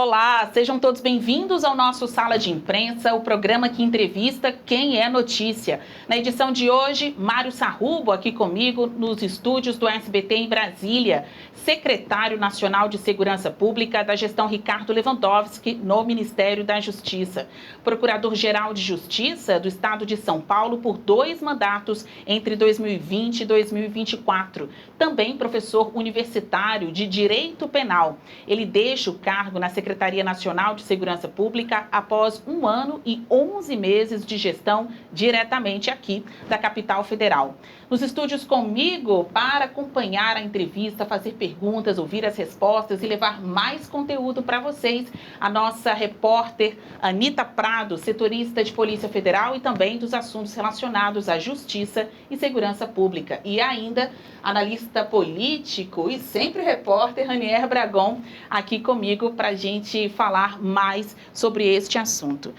Olá, sejam todos bem-vindos ao nosso Sala de Imprensa, o programa que entrevista quem é notícia. Na edição de hoje, Mário Sarrubo aqui comigo nos estúdios do SBT em Brasília, secretário nacional de Segurança Pública da gestão Ricardo Lewandowski no Ministério da Justiça. Procurador-Geral de Justiça do Estado de São Paulo por 2 mandatos entre 2020 e 2024. Também professor universitário de Direito Penal. Ele deixa o cargo na Secretaria Nacional de Segurança Pública após 1 ano e 11 meses de gestão diretamente aqui da capital federal. Nos estúdios comigo para acompanhar a entrevista, fazer perguntas, ouvir as respostas e levar mais conteúdo para vocês, a nossa repórter Anita Prado, setorista de Polícia Federal e também dos assuntos relacionados à Justiça e Segurança Pública. E ainda, analista político e sempre repórter Ranier Bragon, aqui comigo para a gente falar mais sobre este assunto.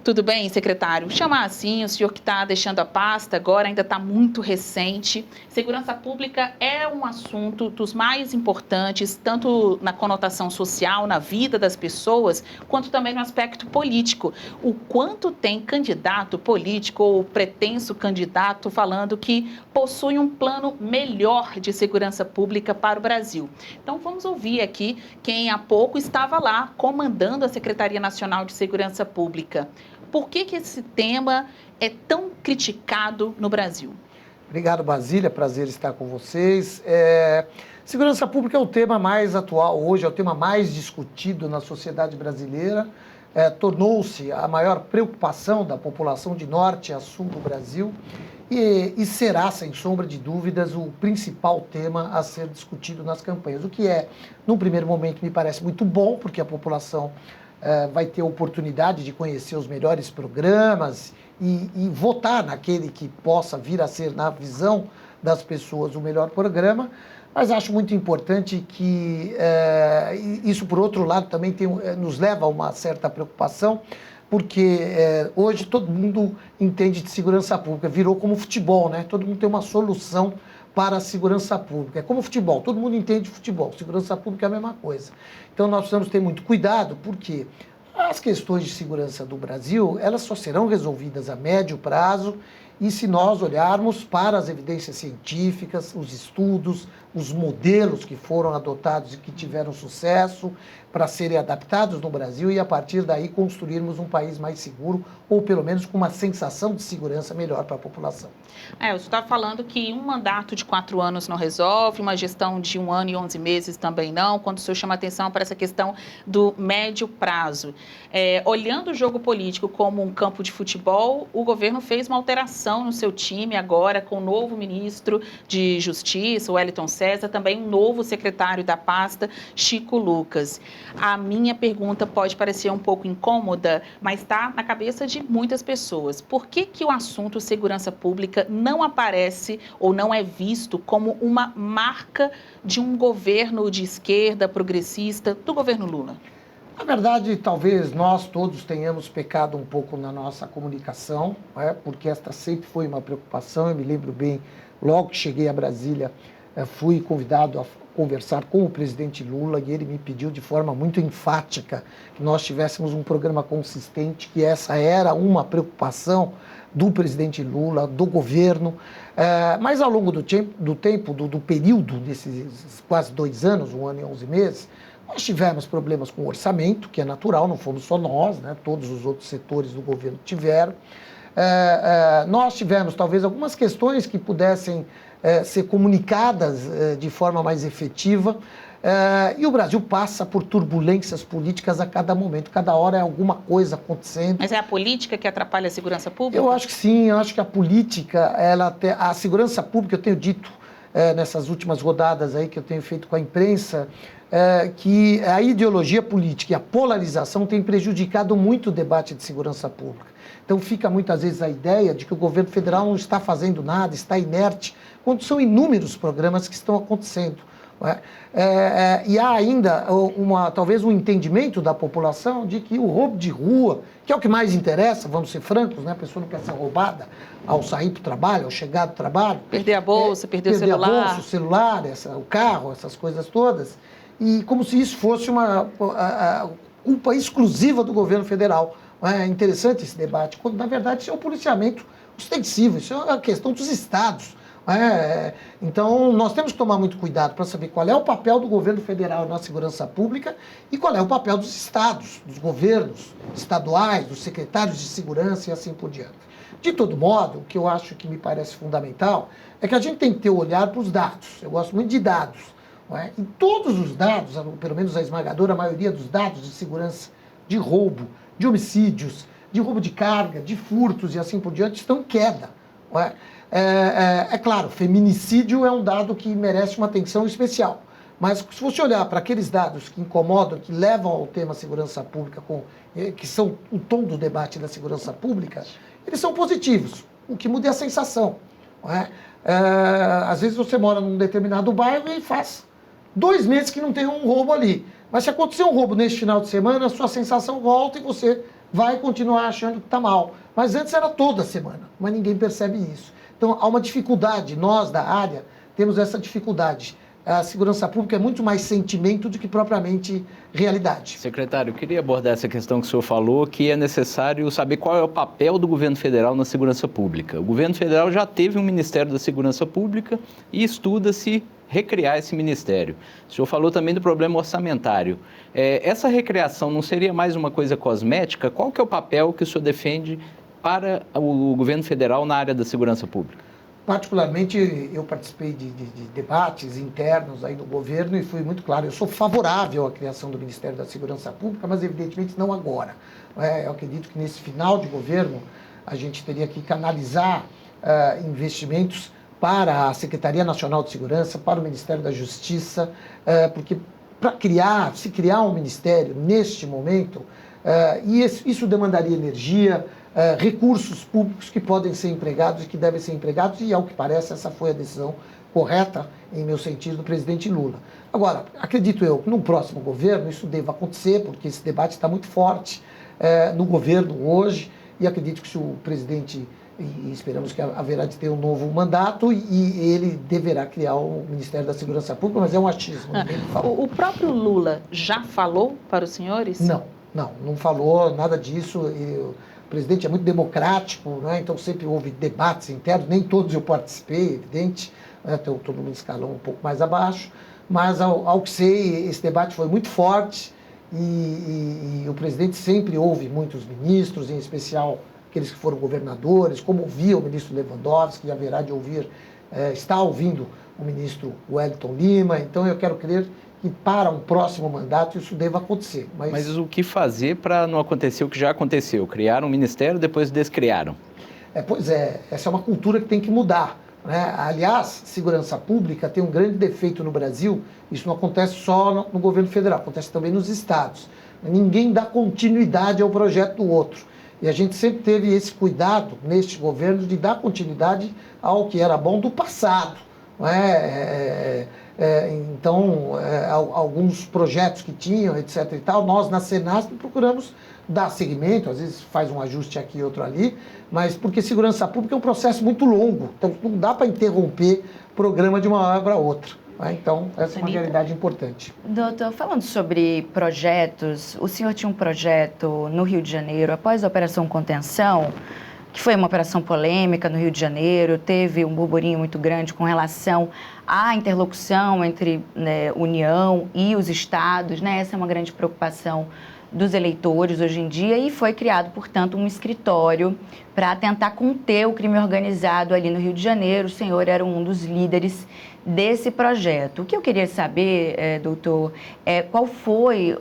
Tudo bem, secretário? Chamar assim, o senhor que está deixando a pasta agora, ainda está muito recente. Segurança pública é um assunto dos mais importantes, tanto na conotação social, na vida das pessoas, quanto também no aspecto político. O quanto tem candidato político ou pretenso candidato falando que possui um plano melhor de segurança pública para o Brasil. Então, vamos ouvir aqui quem há pouco estava lá comandando a Secretaria Nacional de Segurança Pública. Por que esse tema é tão criticado no Brasil? Obrigado, Basília. Prazer estar com vocês. Segurança pública é o tema mais atual hoje, é o tema mais discutido na sociedade brasileira. Tornou-se a maior preocupação da população de norte a sul do Brasil e será, sem sombra de dúvidas, o principal tema a ser discutido nas campanhas. O que num primeiro momento, me parece muito bom, porque a população vai ter a oportunidade de conhecer os melhores programas e votar naquele que possa vir a ser, na visão das pessoas, o melhor programa. Mas acho muito importante que isso, por outro lado, também nos leva a uma certa preocupação, porque hoje todo mundo entende de segurança pública, virou como futebol, né? Todo mundo tem uma solução para a segurança pública. É como futebol, todo mundo entende de futebol, segurança pública é a mesma coisa. Então nós precisamos ter muito cuidado, porque as questões de segurança do Brasil, elas só serão resolvidas a médio prazo e se nós olharmos para as evidências científicas, os estudos, os modelos que foram adotados e que tiveram sucesso para serem adaptados no Brasil e a partir daí construirmos um país mais seguro ou pelo menos com uma sensação de segurança melhor para a população. O senhor está falando que um mandato de 4 anos não resolve, uma gestão de 1 ano e 11 meses também não, quando o senhor chama atenção para essa questão do médio prazo. Olhando o jogo político como um campo de futebol, o governo fez uma alteração no seu time agora com o novo ministro de Justiça, o Wellington César, também um novo secretário da pasta, Chico Lucas. A minha pergunta pode parecer um pouco incômoda, mas está na cabeça de muitas pessoas. Por que o assunto segurança pública não aparece ou não é visto como uma marca de um governo de esquerda progressista, do governo Lula? Na verdade, talvez nós todos tenhamos pecado um pouco na nossa comunicação, porque esta sempre foi uma preocupação. Eu me lembro bem, logo que cheguei a Brasília, fui convidado a conversar com o presidente Lula e ele me pediu de forma muito enfática que nós tivéssemos um programa consistente, que essa era uma preocupação do presidente Lula, do governo, mas ao longo do período desses quase 2 anos, 1 ano e 11 meses, nós tivemos problemas com o orçamento, que é natural, não fomos só nós, né? Todos os outros setores do governo tiveram. Nós tivemos talvez algumas questões que pudessem ser comunicadas de forma mais efetiva, e o Brasil passa por turbulências políticas a cada momento, cada hora é alguma coisa acontecendo. Mas é a política que atrapalha a segurança pública? Eu acho que sim, eu acho que a política, a segurança pública, eu tenho dito nessas últimas rodadas aí que eu tenho feito com a imprensa, que a ideologia política e a polarização têm prejudicado muito o debate de segurança pública. Então fica muitas vezes a ideia de que o governo federal não está fazendo nada, está inerte, quando são inúmeros programas que estão acontecendo. E há ainda talvez um entendimento da população de que o roubo de rua, que é o que mais interessa, vamos ser francos, né? A pessoa não quer ser roubada ao sair para o trabalho, ao chegar do trabalho. Perder a bolsa, perder o celular. Perder a bolsa, o celular, o carro, essas coisas todas. E como se isso fosse culpa exclusiva do governo federal. É interessante esse debate, quando na verdade isso é um policiamento ostensivo, isso é uma questão dos estados. Então, nós temos que tomar muito cuidado para saber qual é o papel do governo federal na segurança pública e qual é o papel dos estados, dos governos estaduais, dos secretários de segurança e assim por diante. De todo modo, o que eu acho que me parece fundamental é que a gente tem que ter o olhar para os dados. Eu gosto muito de dados. E todos os dados, pelo menos a esmagadora maioria dos dados de segurança, de roubo, de homicídios, de roubo de carga, de furtos e assim por diante, estão em queda. É claro, feminicídio é um dado que merece uma atenção especial. Mas se você olhar para aqueles dados que incomodam, que levam ao tema segurança pública, que são o tom do debate da segurança pública, eles são positivos. O que muda é a sensação. Às vezes você mora num determinado bairro e faz 2 meses que não tem um roubo ali. Mas se acontecer um roubo neste final de semana, a sua sensação volta e você vai continuar achando que está mal. Mas antes era toda semana, mas ninguém percebe isso. Então, há uma dificuldade, nós da área temos essa dificuldade. A segurança pública é muito mais sentimento do que propriamente realidade. Secretário, eu queria abordar essa questão que o senhor falou, que é necessário saber qual é o papel do governo federal na segurança pública. O governo federal já teve um Ministério da Segurança Pública e estuda-se recriar esse ministério. O senhor falou também do problema orçamentário. Essa recriação não seria mais uma coisa cosmética? Qual que é o papel que o senhor defende para o governo federal na área da segurança pública? Particularmente, eu participei de debates internos aí no governo e fui muito claro, eu sou favorável à criação do Ministério da Segurança Pública, mas evidentemente não agora. Eu acredito que nesse final de governo a gente teria que canalizar investimentos para a Secretaria Nacional de Segurança, para o Ministério da Justiça, porque para se criar um ministério neste momento, e isso demandaria energia, recursos públicos que podem ser empregados e que devem ser empregados, e ao que parece essa foi a decisão correta, em meu sentido, do presidente Lula. Agora, acredito eu que no próximo governo isso deva acontecer, porque esse debate está muito forte no governo hoje, e acredito que se o presidente, e esperamos que haverá de ter um novo mandato, e ele deverá criar o Ministério da Segurança Pública, mas é um achismo, ninguém falou. O próprio Lula já falou para os senhores? Não falou nada disso. O presidente é muito democrático, então sempre houve debates internos, nem todos eu participei, evidente, estou num escalão um pouco mais abaixo, mas ao que sei, esse debate foi muito forte e o presidente sempre ouve muitos ministros, em especial aqueles que foram governadores, como ouvia o ministro Lewandowski, e haverá de ouvir, está ouvindo o ministro Wellington Lima, então eu quero crer que para um próximo mandato isso deva acontecer. Mas o que fazer para não acontecer o que já aconteceu? Criaram um ministério, depois descriaram. Pois é, essa é uma cultura que tem que mudar. Aliás, segurança pública tem um grande defeito no Brasil, isso não acontece só no governo federal, acontece também nos estados. Ninguém dá continuidade ao projeto do outro. E a gente sempre teve esse cuidado, neste governo, de dar continuidade ao que era bom do passado. Então, alguns projetos que tinham, etc. e tal, nós na Senasp procuramos dar seguimento, às vezes faz um ajuste aqui e outro ali, mas porque segurança pública é um processo muito longo, então não dá para interromper o programa de uma hora para outra. Então, essa é uma realidade importante. Doutor, falando sobre projetos, o senhor tinha um projeto no Rio de Janeiro, após a Operação Contenção, que foi uma operação polêmica no Rio de Janeiro, teve um burburinho muito grande com relação à interlocução entre União e os estados, Essa é uma grande preocupação dos eleitores hoje em dia e foi criado, portanto, um escritório para tentar conter o crime organizado ali no Rio de Janeiro. O senhor era um dos líderes desse projeto. O que eu queria saber, doutor,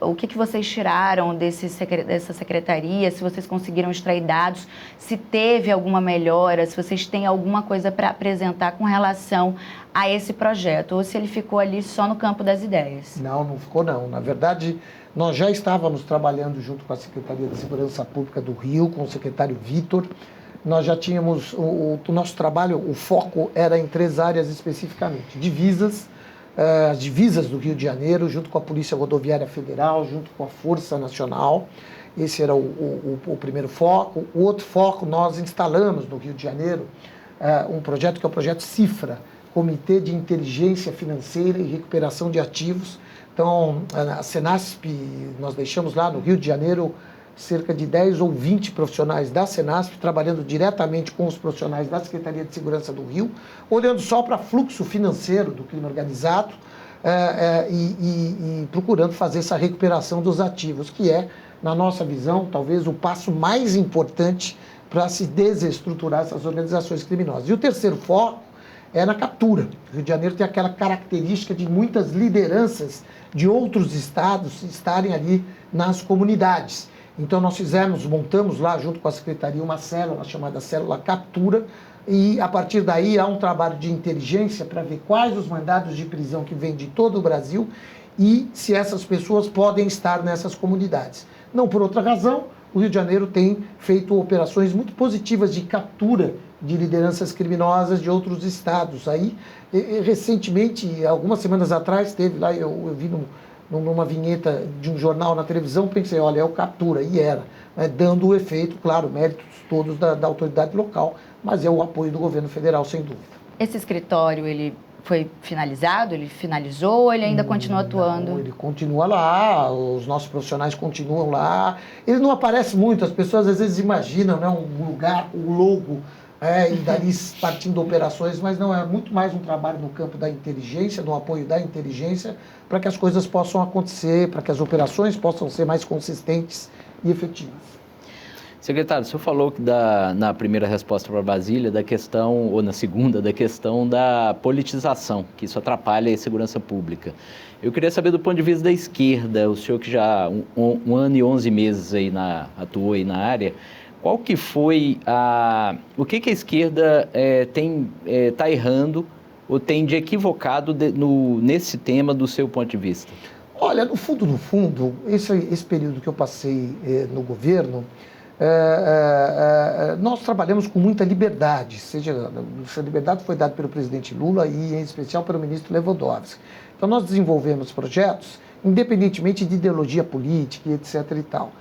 o que vocês tiraram dessa secretaria, se vocês conseguiram extrair dados, se teve alguma melhora, se vocês têm alguma coisa para apresentar com relação a esse projeto, ou se ele ficou ali só no campo das ideias. Não ficou não. Na verdade, nós já estávamos trabalhando junto com a Secretaria de Segurança Pública do Rio, com o secretário Vitor. Nós já tínhamos o nosso trabalho, o foco era em 3 áreas especificamente. Divisas, as divisas do Rio de Janeiro, junto com a Polícia Rodoviária Federal, junto com a Força Nacional. Esse era o primeiro foco. O outro foco, nós instalamos no Rio de Janeiro um projeto que é o projeto CIFRA, Comitê de Inteligência Financeira e Recuperação de Ativos, Então, a Senasp, nós deixamos lá no Rio de Janeiro cerca de 10 ou 20 profissionais da Senasp trabalhando diretamente com os profissionais da Secretaria de Segurança do Rio, olhando só para fluxo financeiro do crime organizado e procurando fazer essa recuperação dos ativos, que é, na nossa visão, talvez o passo mais importante para se desestruturar essas organizações criminosas. E o terceiro foco é na captura. O Rio de Janeiro tem aquela característica de muitas lideranças de outros estados estarem ali nas comunidades. Então nós montamos lá junto com a Secretaria uma célula chamada Célula Captura, e a partir daí há um trabalho de inteligência para ver quais os mandados de prisão que vêm de todo o Brasil e se essas pessoas podem estar nessas comunidades. Não por outra razão, o Rio de Janeiro tem feito operações muito positivas de captura de lideranças criminosas de outros estados. Aí, recentemente, algumas semanas atrás, teve lá, eu vi numa vinheta de um jornal na televisão, pensei, olha, é o captura, e era, né, dando o efeito, claro, méritos todos da autoridade local, mas é o apoio do governo federal, sem dúvida. Esse escritório, ele foi finalizado, ele finalizou ou ele ainda continua atuando? Não, ele continua lá, os nossos profissionais continuam lá, ele não aparece muito, as pessoas às vezes imaginam, né, um lugar, o logo, e dali partindo operações, mas não, é muito mais um trabalho no campo da inteligência, no apoio da inteligência, para que as coisas possam acontecer, para que as operações possam ser mais consistentes e efetivas. Secretário, o senhor falou que na primeira resposta para Brasília da questão, ou na segunda, da questão da politização, que isso atrapalha a segurança pública. Eu queria saber do ponto de vista da esquerda, o senhor que já um ano e 11 meses aí atuou aí na área, qual que foi o que a esquerda está errando ou tem de equivocado nesse tema do seu ponto de vista? Olha, no fundo, esse período que eu passei no governo, nós trabalhamos com muita liberdade, essa liberdade foi dada pelo presidente Lula e, em especial, pelo ministro Lewandowski. Então, nós desenvolvemos projetos, independentemente de ideologia política e etc. e tal.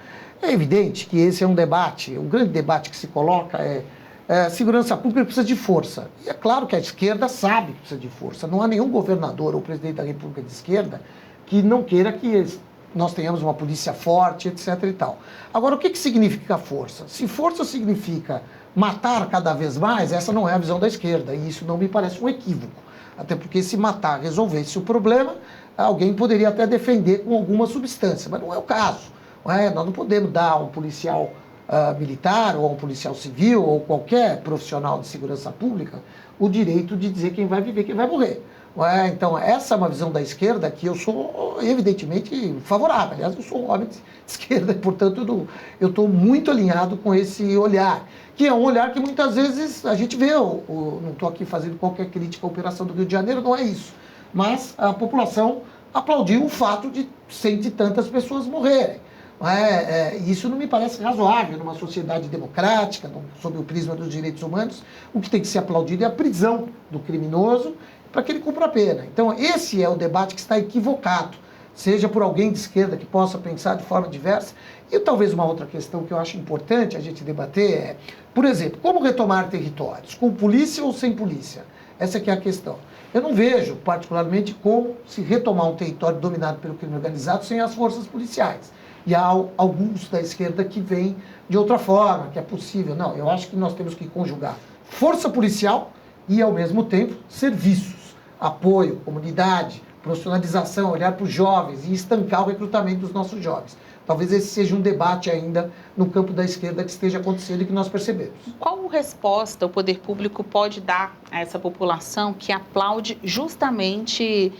É evidente que esse é um debate, o grande debate que se coloca segurança pública precisa de força. E é claro que a esquerda sabe que precisa de força. Não há nenhum governador ou presidente da República de esquerda que não queira que nós tenhamos uma polícia forte, etc. e tal. Agora, o que significa força? Se força significa matar cada vez mais, essa não é a visão da esquerda, e isso não me parece um equívoco. Até porque se matar resolvesse o problema, alguém poderia até defender com alguma substância, mas não é o caso. Nós não podemos dar a um policial militar, ou a um policial civil, ou qualquer profissional de segurança pública, o direito de dizer quem vai viver e quem vai morrer. Então, essa é uma visão da esquerda que eu sou, evidentemente, favorável. Aliás, eu sou um homem de esquerda, e, portanto, eu estou muito alinhado com esse olhar, que é um olhar que muitas vezes a gente vê, não estou aqui fazendo qualquer crítica à operação do Rio de Janeiro, não é isso. Mas a população aplaudiu o fato de cento e tantas pessoas morrerem. Isso não me parece razoável numa sociedade democrática, sob o prisma dos direitos humanos. O que tem que ser aplaudido é a prisão do criminoso para que ele cumpra a pena. Então, esse é o debate que está equivocado, seja por alguém de esquerda que possa pensar de forma diversa. E talvez uma outra questão que eu acho importante a gente debater é, por exemplo, como retomar territórios, com polícia ou sem polícia? Essa que é a questão. Eu não vejo, particularmente, como se retomar um território dominado pelo crime organizado sem as forças policiais. E há alguns da esquerda que veem de outra forma, que é possível. Não, eu acho que nós temos que conjugar força policial e, ao mesmo tempo, serviços, apoio, comunidade, profissionalização, olhar para os jovens e estancar o recrutamento dos nossos jovens. Talvez esse seja um debate ainda no campo da esquerda que esteja acontecendo e que nós percebemos. Qual resposta o poder público pode dar a essa população que aplaude justamente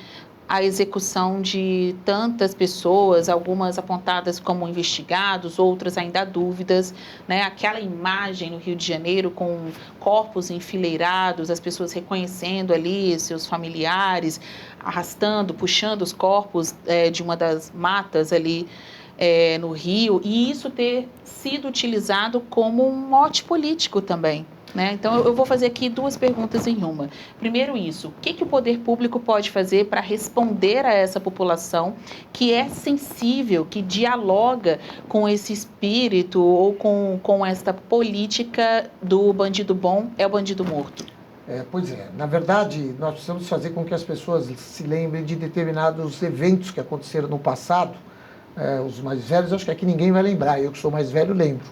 a execução de tantas pessoas, algumas apontadas como investigados, outras ainda há dúvidas, né? Aquela imagem no Rio de Janeiro com corpos enfileirados, as pessoas reconhecendo ali seus familiares, arrastando, puxando os corpos de uma das matas ali no Rio, e isso ter sido utilizado como um mote político também. Então, eu vou fazer aqui duas perguntas em uma. Primeiro isso, o que o poder público pode fazer para responder a essa população que é sensível, que dialoga com esse espírito ou com esta política do bandido bom é o bandido morto? Pois é, na verdade, nós precisamos fazer com que as pessoas se lembrem de determinados eventos que aconteceram no passado. Os mais velhos, acho que aqui ninguém vai lembrar, eu que sou mais velho lembro.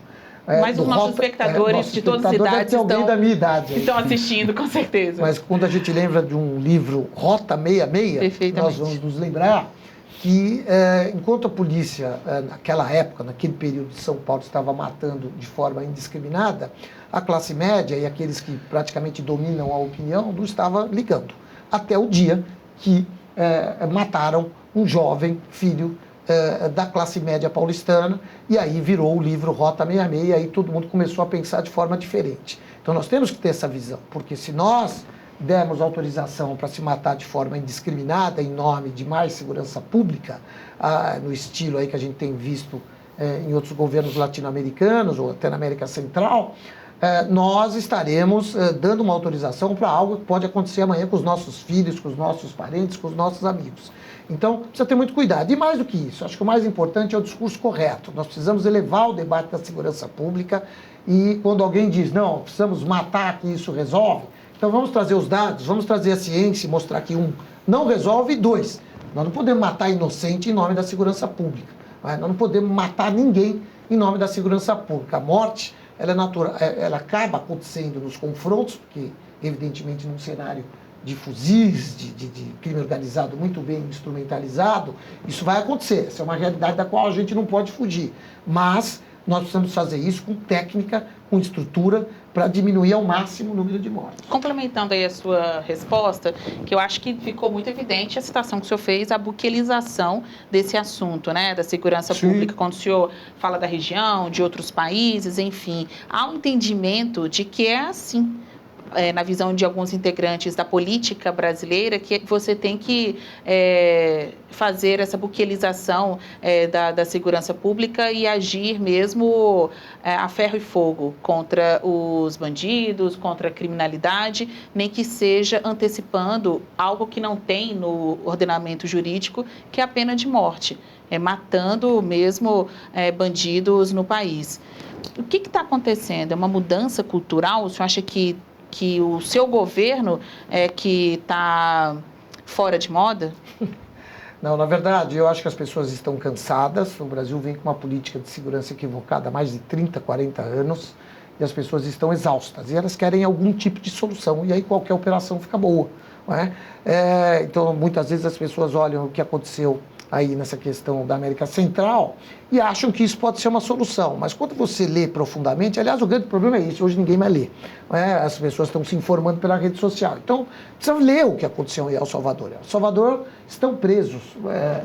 Mas os nossos espectadores de todas as idades da minha idade estão assistindo, com certeza. Mas quando a gente lembra de um livro, Rota 66, nós vamos nos lembrar que enquanto a polícia, naquela época, naquele período de São Paulo, estava matando de forma indiscriminada, a classe média e aqueles que praticamente dominam a opinião não estavam ligando. Até o dia que mataram um jovem filho da classe média paulistana, e aí virou o livro Rota 66, e aí todo mundo começou a pensar de forma diferente. Então nós temos que ter essa visão, porque se nós dermos autorização para se matar de forma indiscriminada em nome de mais segurança pública, no estilo aí que a gente tem visto em outros governos latino-americanos ou até na América Central, nós estaremos dando uma autorização para algo que pode acontecer amanhã com os nossos filhos, com os nossos parentes, com os nossos amigos. Então, precisa ter muito cuidado. E mais do que isso, acho que o mais importante é o discurso correto. Nós precisamos elevar o debate da segurança pública e quando alguém diz, não, precisamos matar que isso resolve, então vamos trazer os dados, vamos trazer a ciência e mostrar que não resolve, e 2, nós não podemos matar inocente em nome da segurança pública. Nós não podemos matar ninguém em nome da segurança pública. A morte, ela é natural, ela acaba acontecendo nos confrontos, porque evidentemente num cenário de fuzis, de crime organizado muito bem instrumentalizado, isso vai acontecer. Essa é uma realidade da qual a gente não pode fugir. Mas nós precisamos fazer isso com técnica, com estrutura, para diminuir ao máximo o número de mortes. Complementando aí a sua resposta, que eu acho que ficou muito evidente a citação que o senhor fez, a buquelização desse assunto, né, da segurança pública, quando o senhor fala da região, de outros países, enfim, há um entendimento de que é assim, na visão de alguns integrantes da política brasileira, que você tem que fazer essa buquelização da segurança pública e agir mesmo a ferro e fogo contra os bandidos, contra a criminalidade, nem que seja antecipando algo que não tem no ordenamento jurídico, que é a pena de morte, matando mesmo bandidos no país. O que está acontecendo? É uma mudança cultural? O senhor acha que o seu governo que está fora de moda? Não, na verdade, eu acho que as pessoas estão cansadas. O Brasil vem com uma política de segurança equivocada há mais de 30, 40 anos e as pessoas estão exaustas e elas querem algum tipo de solução e aí qualquer operação fica boa. Não é? Então, muitas vezes as pessoas olham o que aconteceu aí nessa questão da América Central e acham que isso pode ser uma solução. Mas quando você lê profundamente, aliás, o grande problema é isso, hoje ninguém mais lê. As pessoas estão se informando pela rede social. Então, precisa ler o que aconteceu em El Salvador. El Salvador estão presos,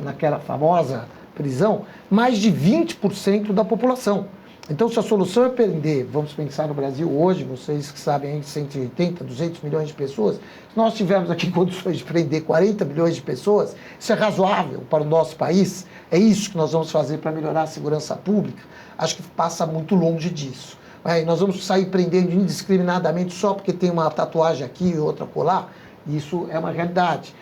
naquela famosa prisão, mais de 20% da população. Então, se a solução é prender, vamos pensar no Brasil hoje, vocês que sabem, 180, 200 milhões de pessoas, se nós tivermos aqui condições de prender 40 milhões de pessoas, isso é razoável para o nosso país? É isso que nós vamos fazer para melhorar a segurança pública? Acho que passa muito longe disso. Nós vamos sair prendendo indiscriminadamente só porque tem uma tatuagem aqui e outra colar? Isso é uma realidade.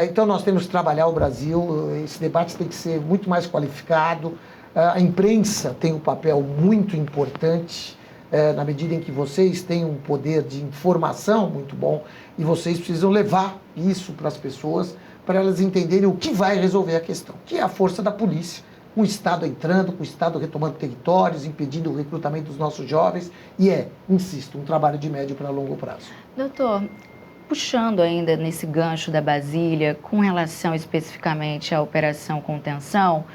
Então, nós temos que trabalhar o Brasil, esse debate tem que ser muito mais qualificado. A imprensa tem um papel muito importante, na medida em que vocês têm um poder de informação muito bom e vocês precisam levar isso para as pessoas, para elas entenderem o que vai resolver a questão, que é a força da polícia, com o Estado entrando, com o Estado retomando territórios, impedindo o recrutamento dos nossos jovens e insisto, um trabalho de médio para longo prazo. Doutor, puxando ainda nesse gancho da Basília, com relação especificamente à Operação Contenção,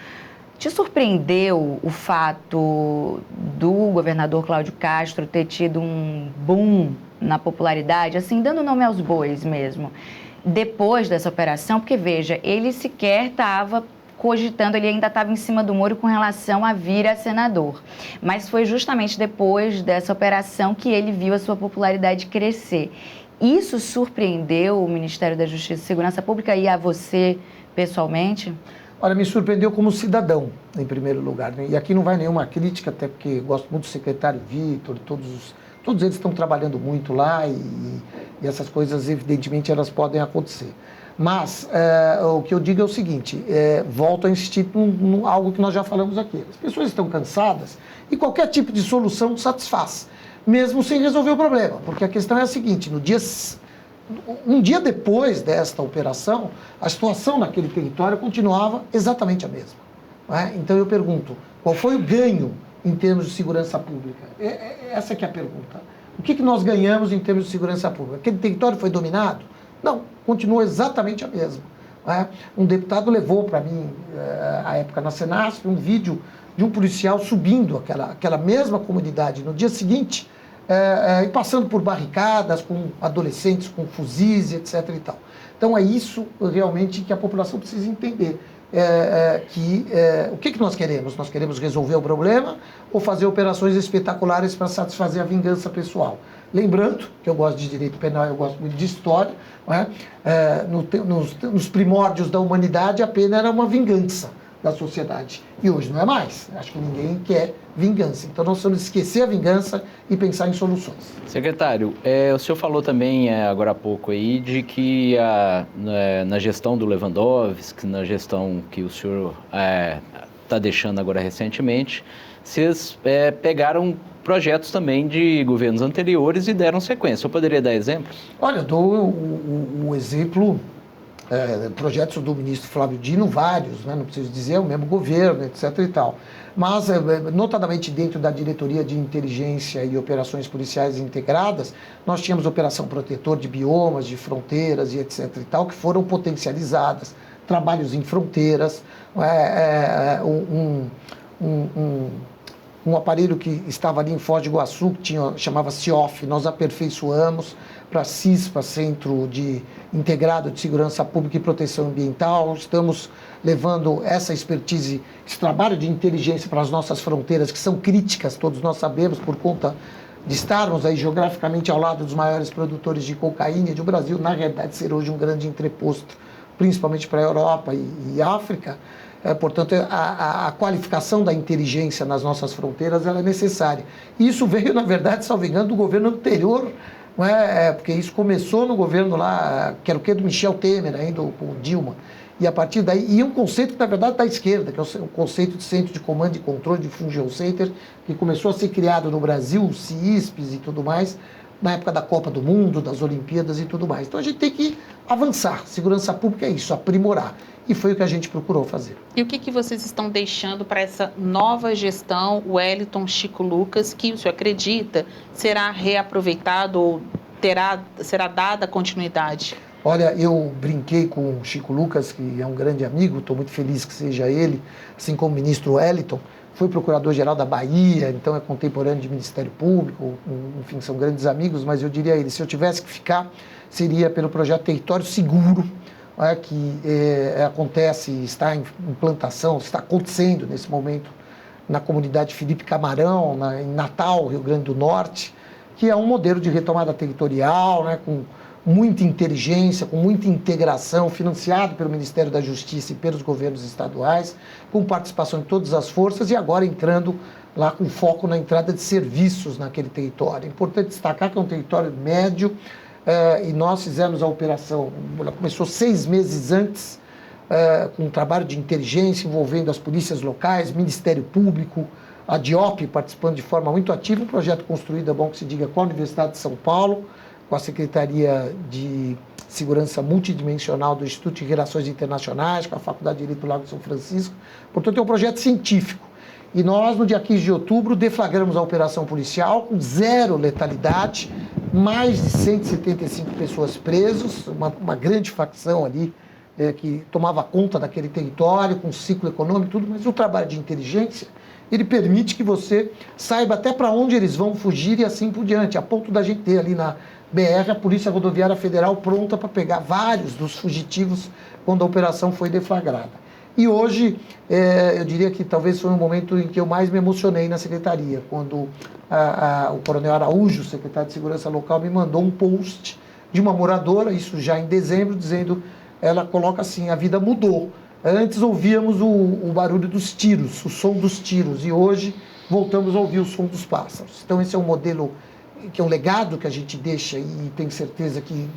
te surpreendeu o fato do governador Cláudio Castro ter tido um boom na popularidade, assim, dando nome aos bois mesmo, depois dessa operação? Porque, veja, ele sequer estava cogitando, ele ainda estava em cima do muro com relação a vir a senador. Mas foi justamente depois dessa operação que ele viu a sua popularidade crescer. Isso surpreendeu o Ministério da Justiça e Segurança Pública e a você pessoalmente? Olha, me surpreendeu como cidadão, em primeiro lugar, né? E aqui não vai nenhuma crítica, até porque gosto muito do secretário Vitor, todos eles estão trabalhando muito lá e essas coisas, evidentemente, elas podem acontecer. Mas o que eu digo é o seguinte, volto a insistir em algo que nós já falamos aqui. As pessoas estão cansadas e qualquer tipo de solução satisfaz. mesmo sem resolver o problema, porque a questão é a seguinte, um dia depois desta operação, a situação naquele território continuava exatamente a mesma. Não é? Então eu pergunto, qual foi o ganho em termos de segurança pública? Essa que é a pergunta. O que nós ganhamos em termos de segurança pública? Aquele território foi dominado? Não, continua exatamente a mesma. Não é? Um deputado levou para mim, à época na Senasp, um vídeo de um policial subindo aquela mesma comunidade no dia seguinte, e passando por barricadas com adolescentes com fuzis, etc. e tal. Então é isso realmente que a população precisa entender. O que nós queremos? Nós queremos resolver o problema ou fazer operações espetaculares para satisfazer a vingança pessoal? Lembrando que eu gosto de direito penal, eu gosto muito de história, não é? Nos primórdios da humanidade a pena era uma vingança da sociedade. E hoje não é mais. Acho que ninguém quer vingança. Então nós precisamos esquecer a vingança e pensar em soluções. Secretário, o senhor falou também agora há pouco aí de que na gestão do Lewandowski, na gestão que o senhor está deixando agora recentemente, vocês pegaram projetos também de governos anteriores e deram sequência. Eu poderia dar exemplos? Olha, eu dou um exemplo, projetos do ministro Flávio Dino, vários, né? Não preciso dizer, o mesmo governo, etc. e tal. Mas, notadamente dentro da Diretoria de Inteligência e Operações Policiais Integradas, nós tínhamos Operação Protetor de Biomas, de Fronteiras e etc. e tal, que foram potencializadas, trabalhos em fronteiras, um aparelho que estava ali em Foz do Iguaçu, que chamava CIOF, nós aperfeiçoamos para CISPA, Centro Integrado de Segurança Pública e Proteção Ambiental. Estamos levando essa expertise, esse trabalho de inteligência para as nossas fronteiras, que são críticas, todos nós sabemos, por conta de estarmos aí geograficamente ao lado dos maiores produtores de cocaína e do Brasil, na realidade, ser hoje um grande entreposto, principalmente para a Europa e África. Portanto, a qualificação da inteligência nas nossas fronteiras ela é necessária. Isso veio, na verdade, salvo engano, do governo anterior, não porque isso começou no governo lá, que era o que do Michel Temer, ainda com o Dilma. E a partir daí, e um conceito que, na verdade, da esquerda, que é o conceito de Centro de Comando e Controle de Fungion Center, que começou a ser criado no Brasil, o CISPs e tudo mais, na época da Copa do Mundo, das Olimpíadas e tudo mais. Então a gente tem que avançar. Segurança pública é isso, aprimorar. E foi o que a gente procurou fazer. E o que vocês estão deixando para essa nova gestão, o Wellington Chico Lucas, que o senhor acredita será reaproveitado ou será dada continuidade? Olha, eu brinquei com o Chico Lucas, que é um grande amigo, estou muito feliz que seja ele, assim como o ministro Wellington, foi procurador-geral da Bahia, então é contemporâneo de Ministério Público, enfim, são grandes amigos, mas eu diria a ele, se eu tivesse que ficar, seria pelo projeto Território Seguro, que acontece, está em implantação, está acontecendo nesse momento na comunidade Felipe Camarão, em Natal, Rio Grande do Norte, que é um modelo de retomada territorial, com muita inteligência, com muita integração, financiado pelo Ministério da Justiça e pelos governos estaduais, com participação de todas as forças e agora entrando lá com foco na entrada de serviços naquele território. É importante destacar que é um território médio e nós fizemos a operação, ela começou 6 meses antes, com um trabalho de inteligência envolvendo as polícias locais, Ministério Público, a DIOP participando de forma muito ativa, um projeto construído, é bom que se diga, com a Universidade de São Paulo, com a Secretaria de Segurança Multidimensional do Instituto de Relações Internacionais, com a Faculdade de Direito do Lago de São Francisco. Portanto, é um projeto científico. E nós, no dia 15 de outubro, deflagramos a operação policial com 0 letalidade, mais de 175 pessoas presas, uma grande facção ali que tomava conta daquele território, com ciclo econômico e tudo, mas o trabalho de inteligência, ele permite que você saiba até para onde eles vão fugir e assim por diante, a ponto da gente ter ali na BR, a Polícia Rodoviária Federal pronta para pegar vários dos fugitivos quando a operação foi deflagrada. E hoje, eu diria que talvez foi um momento em que eu mais me emocionei na Secretaria, quando o Coronel Araújo, secretário de Segurança Local, me mandou um post de uma moradora, isso já em dezembro, dizendo, ela coloca assim, a vida mudou. Antes ouvíamos o barulho dos tiros, o som dos tiros, e hoje voltamos a ouvir o som dos pássaros. Então esse é um modelo que é um legado que a gente deixa e tenho certeza que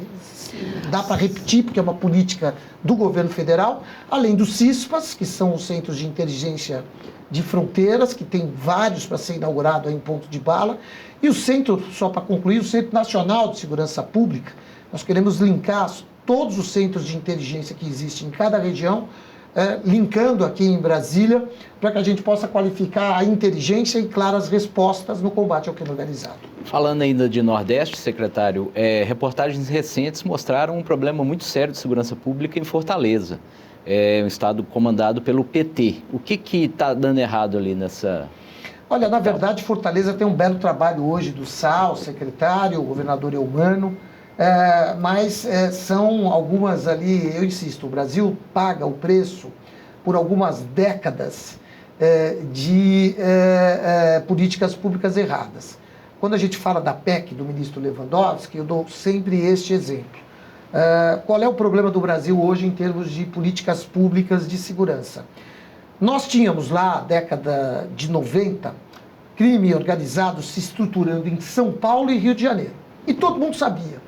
dá para repetir, porque é uma política do governo federal, além dos CISPAs, que são os Centros de Inteligência de Fronteiras, que tem vários para ser inaugurado aí em ponto de bala, e o Centro, só para concluir, o Centro Nacional de Segurança Pública. Nós queremos linkar todos os centros de inteligência que existem em cada região, linkando aqui em Brasília, para que a gente possa qualificar a inteligência e, claro, as respostas no combate ao crime organizado. Falando ainda de Nordeste, secretário, reportagens recentes mostraram um problema muito sério de segurança pública em Fortaleza. É um estado comandado pelo PT. O que está dando errado ali nessa... Olha, na verdade, Fortaleza tem um belo trabalho hoje do SAL, secretário, o governador Eumano, mas são algumas ali, eu insisto, o Brasil paga o preço por algumas décadas de políticas públicas erradas. Quando a gente fala da PEC do ministro Lewandowski, eu dou sempre este exemplo. Qual é o problema do Brasil hoje em termos de políticas públicas de segurança? Nós tínhamos lá, década de 90, crime organizado se estruturando em São Paulo e Rio de Janeiro. E todo mundo sabia.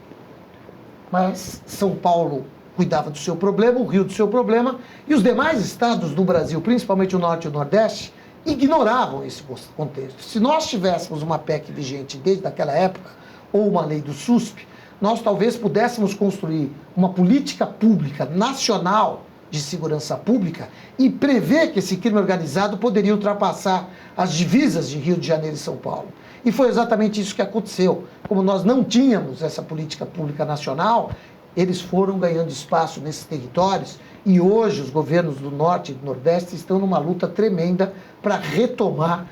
Mas São Paulo cuidava do seu problema, o Rio do seu problema, e os demais estados do Brasil, principalmente o Norte e o Nordeste, ignoravam esse contexto. Se nós tivéssemos uma PEC vigente desde aquela época, ou uma lei do SUSP, nós talvez pudéssemos construir uma política pública nacional de segurança pública e prever que esse crime organizado poderia ultrapassar as divisas de Rio de Janeiro e São Paulo. E foi exatamente isso que aconteceu. Como nós não tínhamos essa política pública nacional, eles foram ganhando espaço nesses territórios e hoje os governos do Norte e do Nordeste estão numa luta tremenda para retomar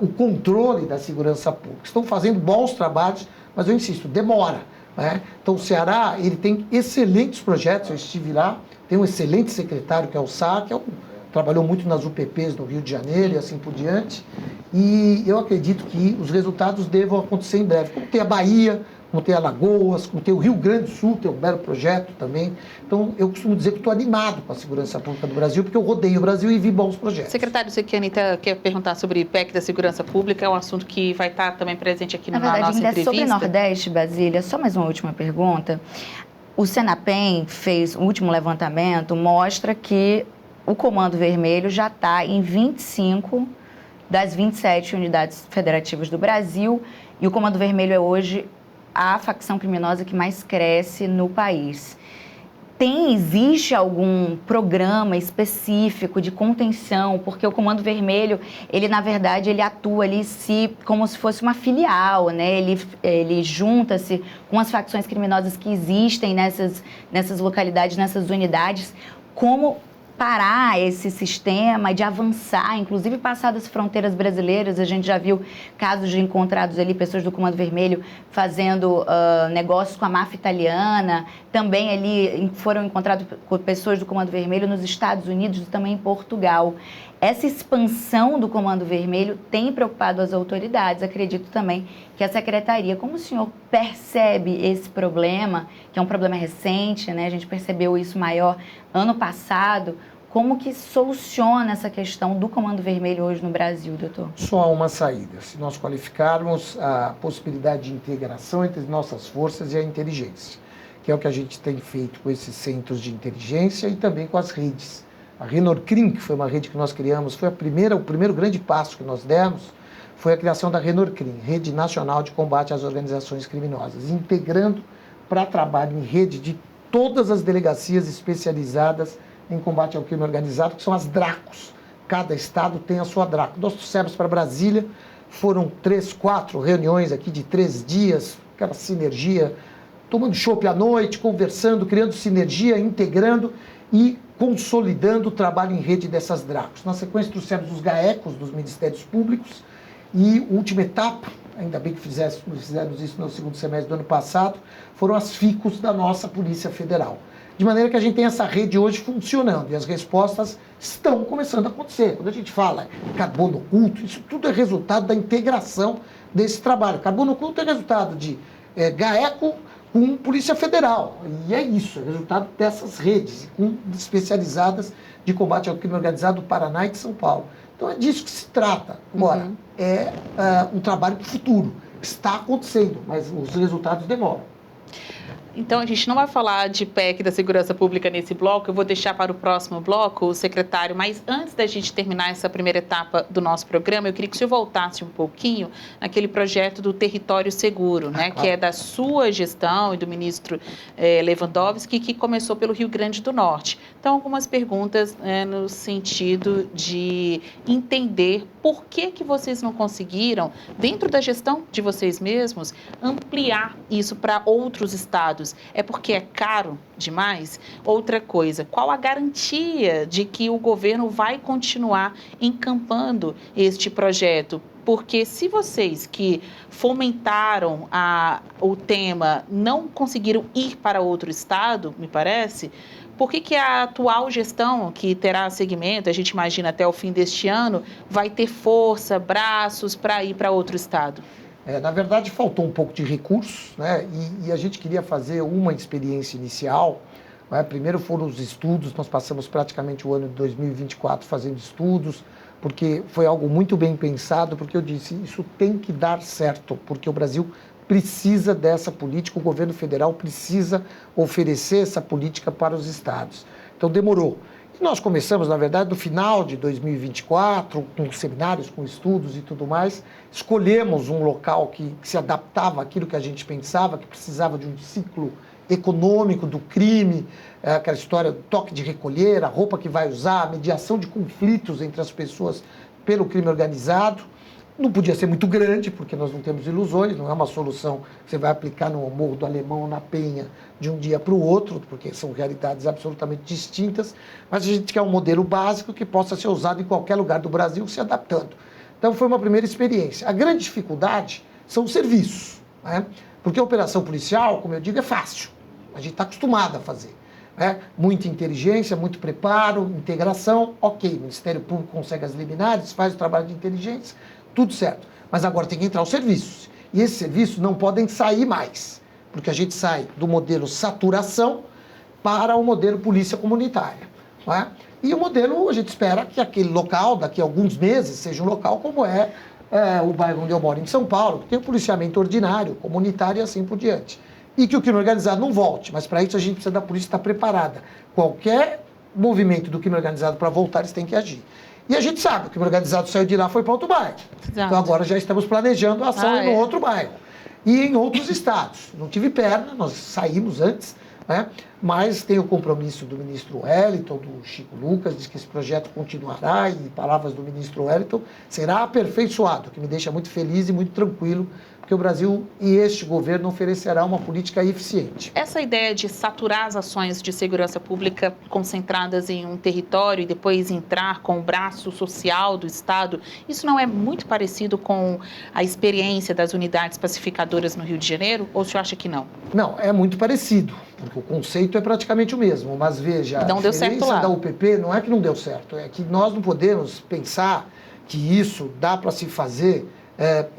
o controle da segurança pública. Estão fazendo bons trabalhos, mas eu insisto, demora. Então o Ceará ele tem excelentes projetos, eu estive lá, tem um excelente secretário que é o Sá, que trabalhou muito nas UPPs no Rio de Janeiro e assim por diante, e eu acredito que os resultados devam acontecer em breve, como tem a Bahia, como tem Alagoas, como tem o Rio Grande do Sul, tem um belo projeto também. Então, eu costumo dizer que estou animado com a segurança pública do Brasil, porque eu rodei o Brasil e vi bons projetos. Secretário, sei que a Anitta quer perguntar sobre PEC da segurança pública, é um assunto que vai estar também presente aqui na nossa entrevista. Sobre Nordeste, Basília, só mais uma última pergunta. O Senapem fez um último levantamento, mostra que o Comando Vermelho já está em 25 das 27 unidades federativas do Brasil, e o Comando Vermelho é hoje a facção criminosa que mais cresce no país. Existe algum programa específico de contenção? Porque o Comando Vermelho, ele na verdade, ele atua ali como se fosse uma filial, né? Ele junta-se com as facções criminosas que existem nessas localidades, nessas unidades. Como parar esse sistema de avançar, inclusive passar das fronteiras brasileiras? A gente já viu casos de encontrados ali, pessoas do Comando Vermelho fazendo negócios com a máfia italiana, também ali foram encontradas pessoas do Comando Vermelho nos Estados Unidos e também em Portugal. Essa expansão do Comando Vermelho tem preocupado as autoridades. Acredito também que a Secretaria, como o senhor percebe esse problema, que é um problema recente, né? A gente percebeu isso maior ano passado, como que soluciona essa questão do Comando Vermelho hoje no Brasil, doutor? Só há uma saída, se nós qualificarmos a possibilidade de integração entre nossas forças e a inteligência, que é o que a gente tem feito com esses centros de inteligência e também com as redes. A Renorcrim, que foi uma rede que nós criamos, foi o primeiro grande passo que nós demos, foi a criação da Renorcrim, Rede Nacional de Combate às Organizações Criminosas, integrando para trabalho em rede de todas as delegacias especializadas em combate ao crime organizado, que são as DRACOS. Cada estado tem a sua DRACO. Nós trouxemos para Brasília, foram 3, 4 reuniões aqui de 3 dias, aquela sinergia, tomando chopp à noite, conversando, criando sinergia, integrando e consolidando o trabalho em rede dessas DRACOS. Na sequência, trouxemos os GAECOS dos Ministérios Públicos e, última etapa, ainda bem que fizemos isso no segundo semestre do ano passado, foram as FICOS da nossa Polícia Federal. De maneira que a gente tem essa rede hoje funcionando e as respostas estão começando a acontecer. Quando a gente fala carbono oculto, isso tudo é resultado da integração desse trabalho. Carbono oculto é resultado de GAECO com Polícia Federal. E é isso, é resultado dessas redes especializadas de combate ao crime organizado do Paraná e de São Paulo. Então é disso que se trata. Agora, é um trabalho para o futuro. está acontecendo, mas os resultados demoram. Então, a gente não vai falar de PEC da segurança pública nesse bloco, eu vou deixar para o próximo bloco, o secretário, mas antes da gente terminar essa primeira etapa do nosso programa, eu queria que o senhor voltasse um pouquinho naquele projeto do território seguro, né, que é da sua gestão e do ministro Lewandowski, que começou pelo Rio Grande do Norte. Então, algumas perguntas no sentido de entender por que vocês não conseguiram, dentro da gestão de vocês mesmos, ampliar isso para outros estados. É porque é caro demais? Outra coisa, qual a garantia de que o governo vai continuar encampando este projeto? Porque se vocês que fomentaram o tema não conseguiram ir para outro estado, me parece, por que a atual gestão, que terá segmento, a gente imagina até o fim deste ano, vai ter força, braços para ir para outro estado? Na verdade, faltou um pouco de recursos, né? E a gente queria fazer uma experiência inicial. Né? Primeiro foram os estudos, nós passamos praticamente o ano de 2024 fazendo estudos, porque foi algo muito bem pensado, porque eu disse, isso tem que dar certo, porque o Brasil precisa dessa política, o governo federal precisa oferecer essa política para os estados. Então, demorou. E nós começamos, na verdade, no final de 2024, com seminários, com estudos e tudo mais, escolhemos um local que se adaptava àquilo que a gente pensava, que precisava de um ciclo econômico do crime, aquela história do toque de recolher, a roupa que vai usar, a mediação de conflitos entre as pessoas pelo crime organizado. Não podia ser muito grande, porque nós não temos ilusões, não é uma solução que você vai aplicar no Morro do Alemão ou na Penha de um dia para o outro, porque são realidades absolutamente distintas, mas a gente quer um modelo básico que possa ser usado em qualquer lugar do Brasil, se adaptando. Então foi uma primeira experiência. A grande dificuldade são os serviços, né? Porque a operação policial, como eu digo, é fácil, a gente está acostumado a fazer. Muita inteligência, muito preparo, integração, ok, o Ministério Público consegue as liminares, faz o trabalho de inteligência, tudo certo. Mas agora tem que entrar os serviços. E esses serviços não podem sair mais, porque a gente sai do modelo saturação para o modelo polícia comunitária. Não é? E o modelo, a gente espera que aquele local, daqui a alguns meses, seja um local como o bairro onde eu moro, em São Paulo, que tem um policiamento ordinário, comunitário e assim por diante. E que o crime organizado não volte, mas para isso a gente precisa da polícia estar preparada. Qualquer movimento do crime organizado para voltar, eles têm que agir. E a gente sabe que o crime organizado saiu de lá, foi para outro bairro. Exato. Então agora já estamos planejando a ação em outro bairro. E em outros estados. Não tive perna, nós saímos antes, né? Mas tem o compromisso do ministro Wellington, do Chico Lucas, diz que esse projeto continuará e, palavras do ministro Wellington, será aperfeiçoado, que me deixa muito feliz e muito tranquilo, porque o Brasil e este governo oferecerá uma política eficiente. Essa ideia de saturar as ações de segurança pública concentradas em um território e depois entrar com o braço social do Estado, isso não é muito parecido com a experiência das unidades pacificadoras no Rio de Janeiro? Ou o senhor acha que não? Não, é muito parecido, porque o conceito é praticamente o mesmo, mas veja, não a deu certo lá. Da UPP não é que não deu certo, é que nós não podemos pensar que isso dá para se fazer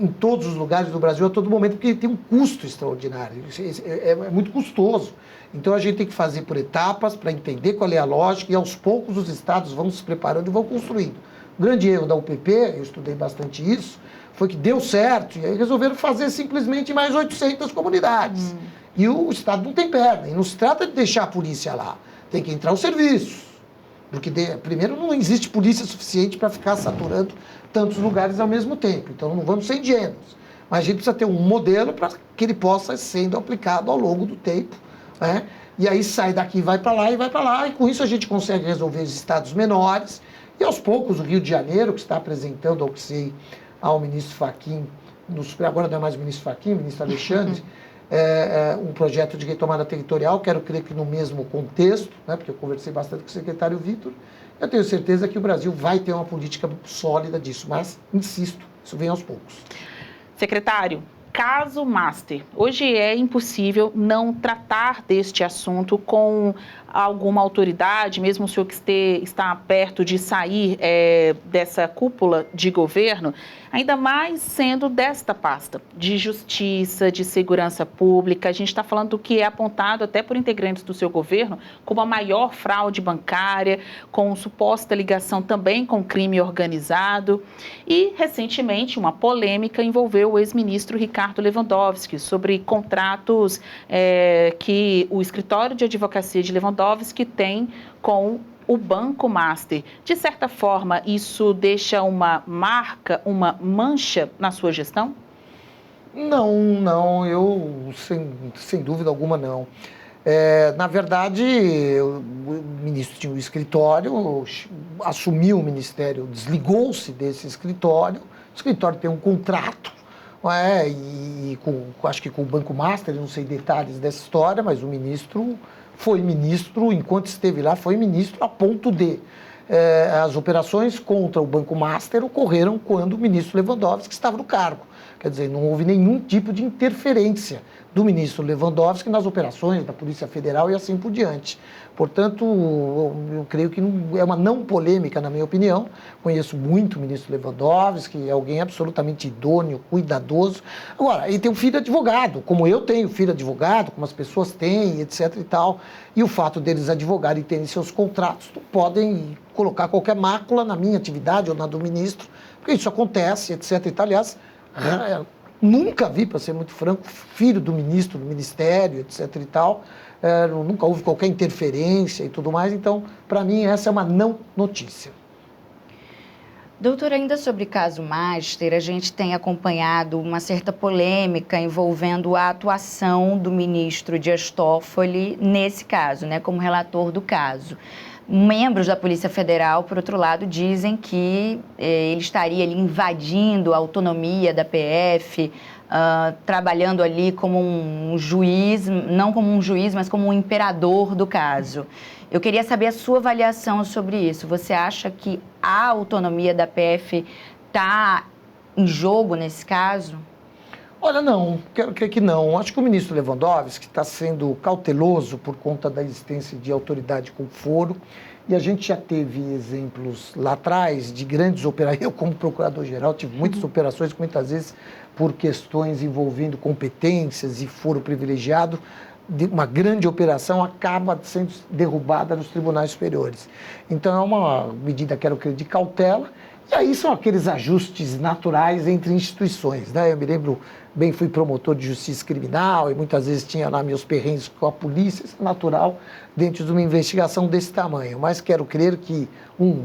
em todos os lugares do Brasil a todo momento, porque tem um custo extraordinário, é muito custoso. Então a gente tem que fazer por etapas para entender qual é a lógica e aos poucos os estados vão se preparando e vão construindo. O grande erro da UPP, eu estudei bastante isso, foi que deu certo e aí resolveram fazer simplesmente mais 800 comunidades. E o estado não tem perna, e não se trata de deixar a polícia lá, tem que entrar os serviços. Porque, primeiro, não existe polícia suficiente para ficar saturando tantos lugares ao mesmo tempo. Então, não vamos ser ingênuos. Mas a gente precisa ter um modelo para que ele possa sendo aplicado ao longo do tempo. Né? E aí sai daqui, vai para lá e vai para lá. E com isso a gente consegue resolver os estados menores. E aos poucos o Rio de Janeiro, que está apresentando, ao que sei, ao ministro Fachin, agora não é mais o ministro Fachin, o ministro Alexandre, um projeto de retomada territorial, quero crer que no mesmo contexto, né, porque eu conversei bastante com o secretário Vitor, eu tenho certeza que o Brasil vai ter uma política sólida disso, mas, insisto, isso vem aos poucos. Secretário, caso Master, hoje é impossível não tratar deste assunto com alguma autoridade, mesmo o senhor que está perto de sair dessa cúpula de governo. ainda mais sendo desta pasta de justiça, de segurança pública. A gente está falando do que é apontado até por integrantes do seu governo como a maior fraude bancária, com suposta ligação também com crime organizado. E, recentemente, uma polêmica envolveu o ex-ministro Ricardo Lewandowski sobre contratos que o escritório de advocacia de Lewandowski tem com o Banco Master. De certa forma, isso deixa uma marca, uma mancha na sua gestão? Não, eu sem dúvida alguma não. Na verdade, o ministro tinha um escritório, assumiu o ministério, desligou-se desse escritório. O escritório tem um contrato, acho que com o Banco Master, não sei detalhes dessa história, mas o ministro foi ministro, enquanto esteve lá, foi ministro a ponto de as operações contra o Banco Master ocorreram quando o ministro Lewandowski estava no cargo. Quer dizer, não houve nenhum tipo de interferência do ministro Lewandowski nas operações da Polícia Federal e assim por diante. Portanto, eu creio que é uma não polêmica, na minha opinião. Conheço muito o ministro Lewandowski, é alguém absolutamente idôneo, cuidadoso. Agora, ele tem um filho advogado, como eu tenho filho advogado, como as pessoas têm, etc. e tal. E o fato deles advogarem e terem seus contratos podem colocar qualquer mácula na minha atividade ou na do ministro, porque isso acontece, etc. e tal. Aliás, nunca vi, para ser muito franco, filho do ministro, do ministério, etc. e tal. Nunca houve qualquer interferência e tudo mais. Então, para mim, essa é uma não notícia. Doutor, ainda sobre o caso Master, a gente tem acompanhado uma certa polêmica envolvendo a atuação do ministro Dias Toffoli nesse caso, né, como relator do caso. Membros da Polícia Federal, por outro lado, dizem que ele estaria ali invadindo a autonomia da PF, trabalhando ali como um juiz, não como um juiz, mas como um imperador do caso. Eu queria saber a sua avaliação sobre isso. Você acha que a autonomia da PF está em jogo nesse caso? Olha, não, quero crer que não. Acho que o ministro Lewandowski está sendo cauteloso por conta da existência de autoridade com foro. E a gente já teve exemplos lá atrás de grandes operações. Eu, como procurador-geral, tive muitas operações, muitas vezes por questões envolvendo competências e foro privilegiado. Uma grande operação acaba sendo derrubada nos tribunais superiores. Então, é uma medida, quero crer, de cautela. E aí são aqueles ajustes naturais entre instituições, né? Eu me lembro bem, fui promotor de justiça criminal e muitas vezes tinha lá meus perrengues com a polícia, isso é natural dentro de uma investigação desse tamanho. Mas quero crer que,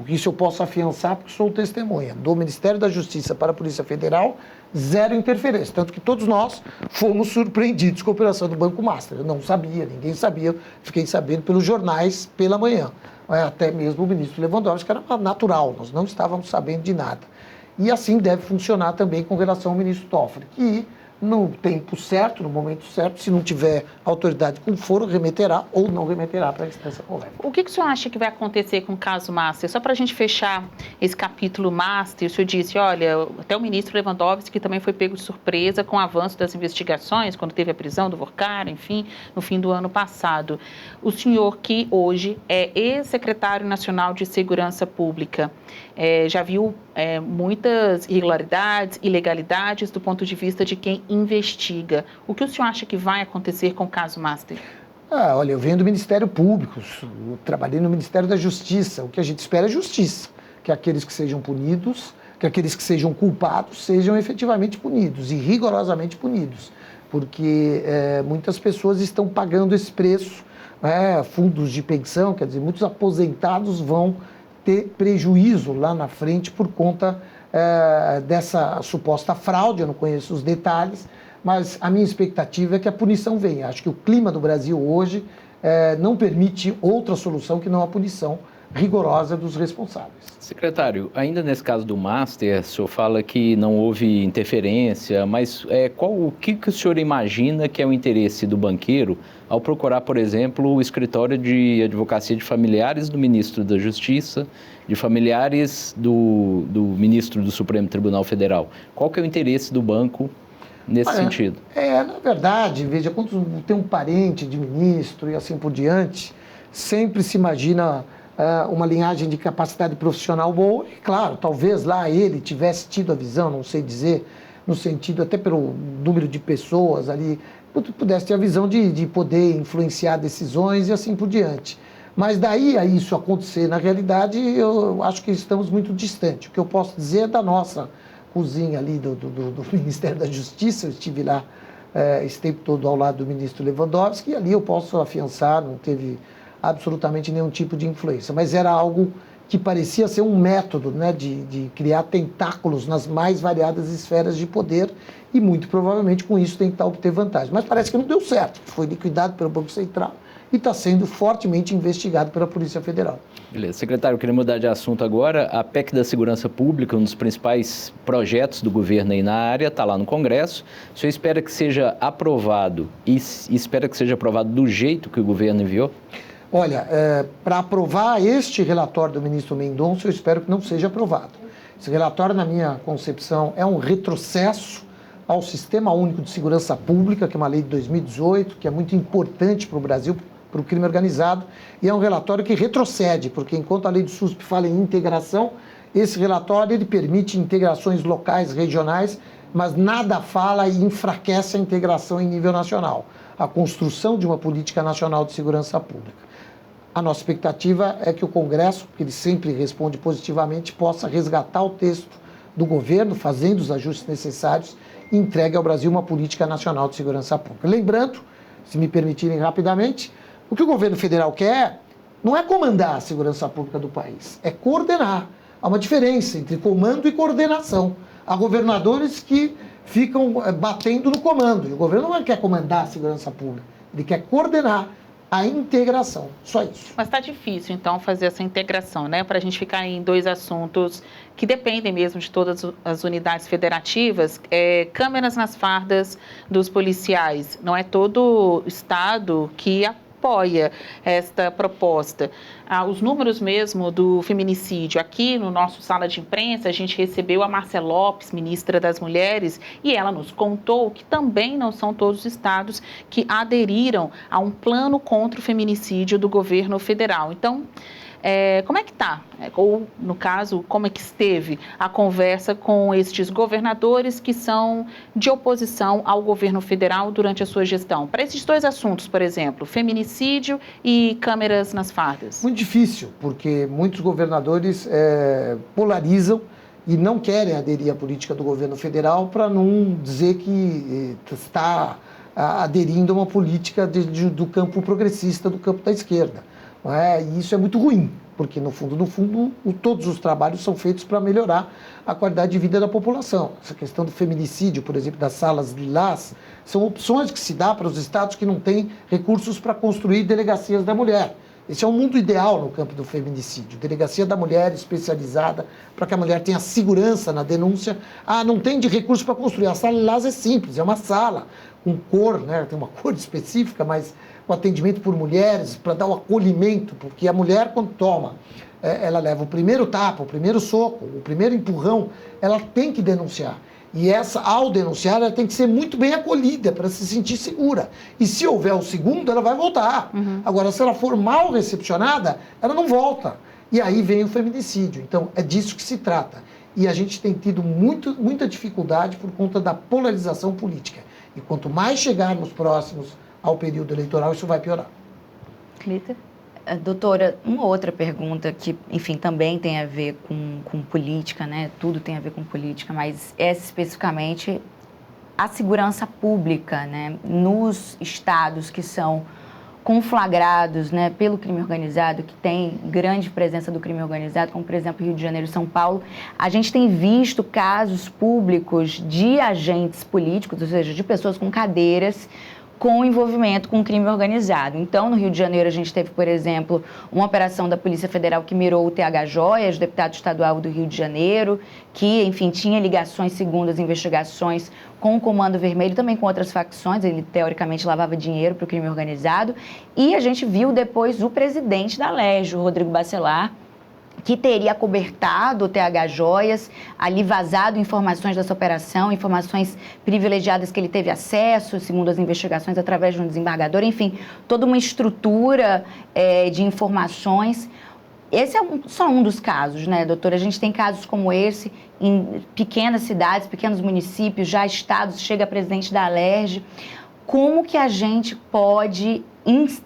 isso eu posso afiançar porque sou testemunha, do Ministério da Justiça para a Polícia Federal, zero interferência. Tanto que todos nós fomos surpreendidos com a operação do Banco Master. Eu não sabia, ninguém sabia, fiquei sabendo pelos jornais pela manhã. Até mesmo o ministro Lewandowski, que era natural, nós não estávamos sabendo de nada. E assim deve funcionar também com relação ao ministro Toffoli, que no tempo certo, no momento certo, se não tiver autoridade com foro, remeterá ou não remeterá para a instância correta. O que o senhor acha que vai acontecer com o caso Master? Só para a gente fechar esse capítulo Master, o senhor disse, olha, até o ministro Lewandowski, que também foi pego de surpresa com o avanço das investigações, quando teve a prisão do Vorcara, enfim, no fim do ano passado. O senhor, que hoje é ex-secretário nacional de Segurança Pública, já viu muitas irregularidades, ilegalidades do ponto de vista de quem investiga. O que o senhor acha que vai acontecer com o caso Master? Olha, eu venho do Ministério Público, eu trabalhei no Ministério da Justiça. O que a gente espera é justiça, que aqueles que sejam punidos, que aqueles que sejam culpados sejam efetivamente punidos e rigorosamente punidos, porque muitas pessoas estão pagando esse preço, fundos de pensão, quer dizer, muitos aposentados vão ter prejuízo lá na frente por conta dessa suposta fraude. Eu não conheço os detalhes, mas a minha expectativa é que a punição venha. Acho que o clima do Brasil hoje não permite outra solução que não a punição rigorosa dos responsáveis. Secretário, ainda nesse caso do Master, o senhor fala que não houve interferência, mas o que o senhor imagina que é o interesse do banqueiro ao procurar, por exemplo, o escritório de advocacia de familiares do ministro da Justiça, de familiares do ministro do Supremo Tribunal Federal? Qual que é o interesse do banco nesse sentido? Na verdade, veja, quando tem um parente de ministro e assim por diante, sempre se imagina uma linhagem de capacidade profissional boa. E, claro, talvez lá ele tivesse tido a visão, não sei dizer, no sentido, até pelo número de pessoas ali, pudesse ter a visão de poder influenciar decisões e assim por diante. Mas daí a isso acontecer, na realidade, eu acho que estamos muito distantes. O que eu posso dizer é da nossa cozinha ali do Ministério da Justiça. Eu estive lá esse tempo todo ao lado do ministro Lewandowski, e ali eu posso afiançar, não teve absolutamente nenhum tipo de influência. Mas era algo que parecia ser um método, né, de criar tentáculos nas mais variadas esferas de poder, e muito provavelmente com isso tentar obter vantagem. Mas parece que não deu certo. Foi liquidado pelo Banco Central e está sendo fortemente investigado pela Polícia Federal. Beleza. Secretário, eu queria mudar de assunto agora. A PEC da Segurança Pública, um dos principais projetos do governo aí na área, está lá no Congresso. O senhor espera que seja aprovado e espera que seja aprovado do jeito que o governo enviou? Olha, para aprovar este relatório do ministro Mendonça, eu espero que não seja aprovado. Esse relatório, na minha concepção, é um retrocesso ao Sistema Único de Segurança Pública, que é uma lei de 2018, que é muito importante para o Brasil, para o crime organizado, e é um relatório que retrocede, porque enquanto a lei do SUSP fala em integração, esse relatório ele permite integrações locais, regionais, mas nada fala e enfraquece a integração em nível nacional, a construção de uma política nacional de segurança pública. A nossa expectativa é que o Congresso, que ele sempre responde positivamente, possa resgatar o texto do governo, fazendo os ajustes necessários, e entregue ao Brasil uma política nacional de segurança pública. Lembrando, se me permitirem rapidamente, o que o governo federal quer não é comandar a segurança pública do país, é coordenar. Há uma diferença entre comando e coordenação. Há governadores que ficam batendo no comando, e o governo não quer comandar a segurança pública, ele quer coordenar a integração, só isso. Mas está difícil, então, fazer essa integração, né? Para a gente ficar em dois assuntos que dependem mesmo de todas as unidades federativas, câmeras nas fardas dos policiais. Não é todo estado que apoia esta proposta. Os números mesmo do feminicídio. Aqui no nosso sala de imprensa, a gente recebeu a Márcia Lopes, ministra das Mulheres, e ela nos contou que também não são todos os estados que aderiram a um plano contra o feminicídio do governo federal. Então, como é que está? Ou, no caso, como é que esteve a conversa com estes governadores que são de oposição ao governo federal durante a sua gestão? Para esses dois assuntos, por exemplo, feminicídio e câmeras nas fardas. Muito difícil, porque muitos governadores polarizam e não querem aderir à política do governo federal para não dizer que está aderindo a uma política do campo progressista, do campo da esquerda. E isso é muito ruim, porque no fundo, todos os trabalhos são feitos para melhorar a qualidade de vida da população. Essa questão do feminicídio, por exemplo, das salas lilás, são opções que se dá para os estados que não têm recursos para construir delegacias da mulher. Esse é um mundo ideal no campo do feminicídio. Delegacia da mulher especializada para que a mulher tenha segurança na denúncia. Não tem de recurso para construir. A sala lilás é simples, é uma sala com cor, né? Tem uma cor específica, mas o atendimento por mulheres, para dar o acolhimento, porque a mulher, quando toma, ela leva o primeiro tapa, o primeiro soco, o primeiro empurrão, ela tem que denunciar. E ao denunciar, ela tem que ser muito bem acolhida para se sentir segura. E se houver o segundo, ela vai voltar. Agora, se ela for mal recepcionada, ela não volta. E aí vem o feminicídio. Então, é disso que se trata. E a gente tem tido muita dificuldade por conta da polarização política. E quanto mais chegarmos próximos ao período eleitoral, isso vai piorar. Clíter? Doutora, uma outra pergunta que, enfim, também tem a ver com política, né? Tudo tem a ver com política, mas especificamente a segurança pública, né? Nos estados que são conflagrados, né, pelo crime organizado, que tem grande presença do crime organizado, como, por exemplo, Rio de Janeiro e São Paulo, a gente tem visto casos públicos de agentes políticos, ou seja, de pessoas com cadeiras, com envolvimento com o crime organizado. Então, no Rio de Janeiro, a gente teve, por exemplo, uma operação da Polícia Federal que mirou o TH Joias, deputado estadual do Rio de Janeiro, que, enfim, tinha ligações, segundo as investigações, com o Comando Vermelho, também com outras facções. Ele, teoricamente, lavava dinheiro para o crime organizado. E a gente viu depois o presidente da LERJ, o Rodrigo Bacelar, que teria acobertado o TH Joias, ali vazado informações dessa operação, informações privilegiadas que ele teve acesso, segundo as investigações, através de um desembargador, enfim, toda uma estrutura de informações. Esse é só um dos casos, né, doutora? A gente tem casos como esse em pequenas cidades, pequenos municípios, já estados, chega a presidente da Alerj. Como que a gente pode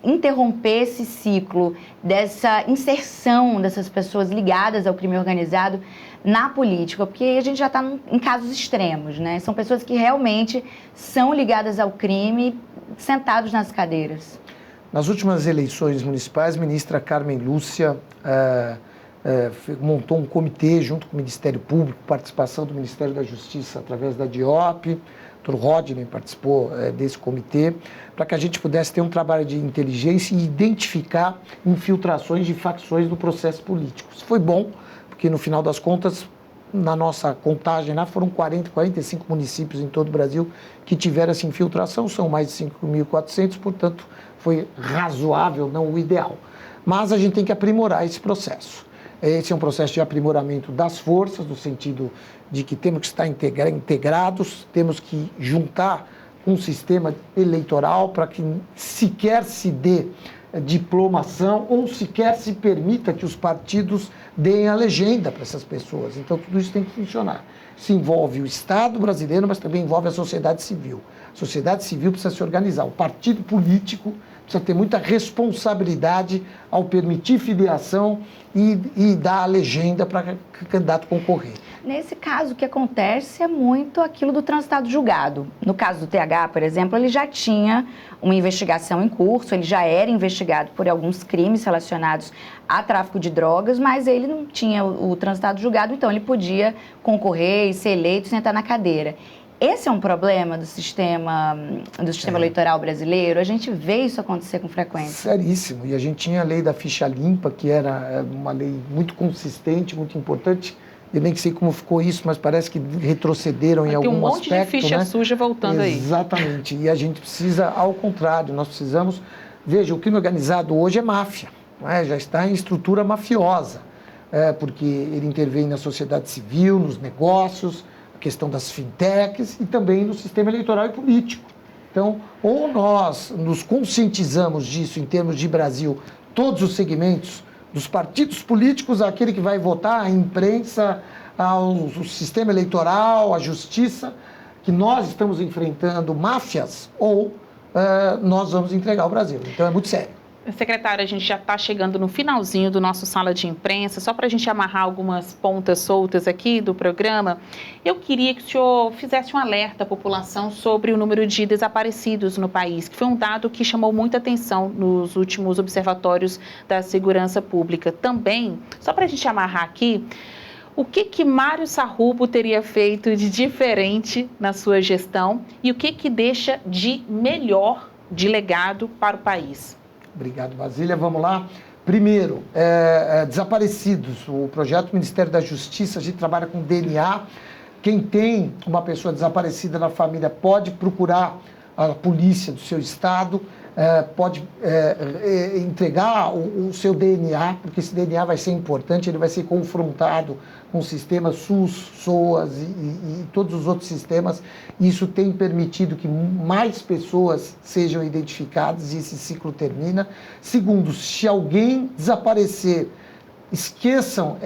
interromper esse ciclo dessa inserção dessas pessoas ligadas ao crime organizado na política? Porque a gente já está em casos extremos, né? São pessoas que realmente são ligadas ao crime, sentados nas cadeiras. Nas últimas eleições municipais, a ministra Carmen Lúcia montou um comitê junto com o Ministério Público, participação do Ministério da Justiça através da DIOP, o Dr. Rodney participou desse comitê, para que a gente pudesse ter um trabalho de inteligência e identificar infiltrações de facções no processo político. Isso foi bom, porque no final das contas, na nossa contagem lá, foram 45 municípios em todo o Brasil que tiveram essa infiltração, são mais de 5.400, portanto, foi razoável, não o ideal. Mas a gente tem que aprimorar esse processo. Esse é um processo de aprimoramento das forças, no sentido de que temos que estar integrados, temos que juntar um sistema eleitoral para que sequer se dê diplomação ou sequer se permita que os partidos deem a legenda para essas pessoas. Então, tudo isso tem que funcionar. Isso envolve o Estado brasileiro, mas também envolve a sociedade civil. A sociedade civil precisa se organizar. O partido político precisa ter muita responsabilidade ao permitir filiação e dar a legenda para o candidato concorrer. Nesse caso, o que acontece é muito aquilo do transitado julgado. No caso do TH, por exemplo, ele já tinha uma investigação em curso, ele já era investigado por alguns crimes relacionados a tráfico de drogas, mas ele não tinha o transitado julgado, então ele podia concorrer e ser eleito e sentar na cadeira. Esse é um problema do sistema eleitoral brasileiro? A gente vê isso acontecer com frequência. Seríssimo. E a gente tinha a lei da ficha limpa, que era uma lei muito consistente, muito importante. Eu nem sei como ficou isso, mas parece que retrocederam em algum aspecto. Tem um monte de ficha suja voltando aí. Exatamente. E a gente precisa, ao contrário, nós precisamos... Veja, o crime organizado hoje é máfia, não é? Já está em estrutura mafiosa, porque ele intervém na sociedade civil, nos negócios, questão das fintechs e também no sistema eleitoral e político. Então, ou nós nos conscientizamos disso em termos de Brasil, todos os segmentos, dos partidos políticos, aquele que vai votar, a imprensa, ao sistema eleitoral, a justiça, que nós estamos enfrentando máfias, ou nós vamos entregar o Brasil. Então, é muito sério. Secretário, a gente já está chegando no finalzinho do nosso sala de imprensa, só para a gente amarrar algumas pontas soltas aqui do programa, eu queria que o senhor fizesse um alerta à população sobre o número de desaparecidos no país, que foi um dado que chamou muita atenção nos últimos observatórios da segurança pública. Também, só para a gente amarrar aqui, o que Mário Sarrubo teria feito de diferente na sua gestão e o que deixa de melhor, de legado para o país? Obrigado, Basília. Vamos lá. Primeiro, desaparecidos. O projeto do Ministério da Justiça, a gente trabalha com DNA. Quem tem uma pessoa desaparecida na família pode procurar a polícia do seu estado, pode entregar o seu DNA, porque esse DNA vai ser importante, ele vai ser confrontado com o sistema SUS, SOAS e todos os outros sistemas. Isso tem permitido que mais pessoas sejam identificadas e esse ciclo termina. Segundo, se alguém desaparecer, esqueçam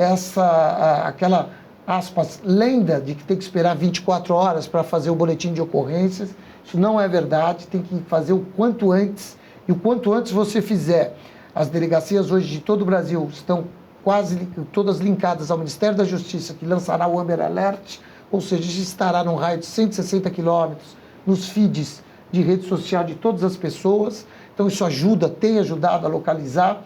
aquela, aspas, lenda de que tem que esperar 24 horas para fazer o boletim de ocorrências. Isso não é verdade, tem que fazer o quanto antes. E o quanto antes você fizer, as delegacias hoje de todo o Brasil estão quase todas linkadas ao Ministério da Justiça, que lançará o Amber Alert, ou seja, estará num raio de 160 quilômetros nos feeds de rede social de todas as pessoas. Então, isso tem ajudado a localizar.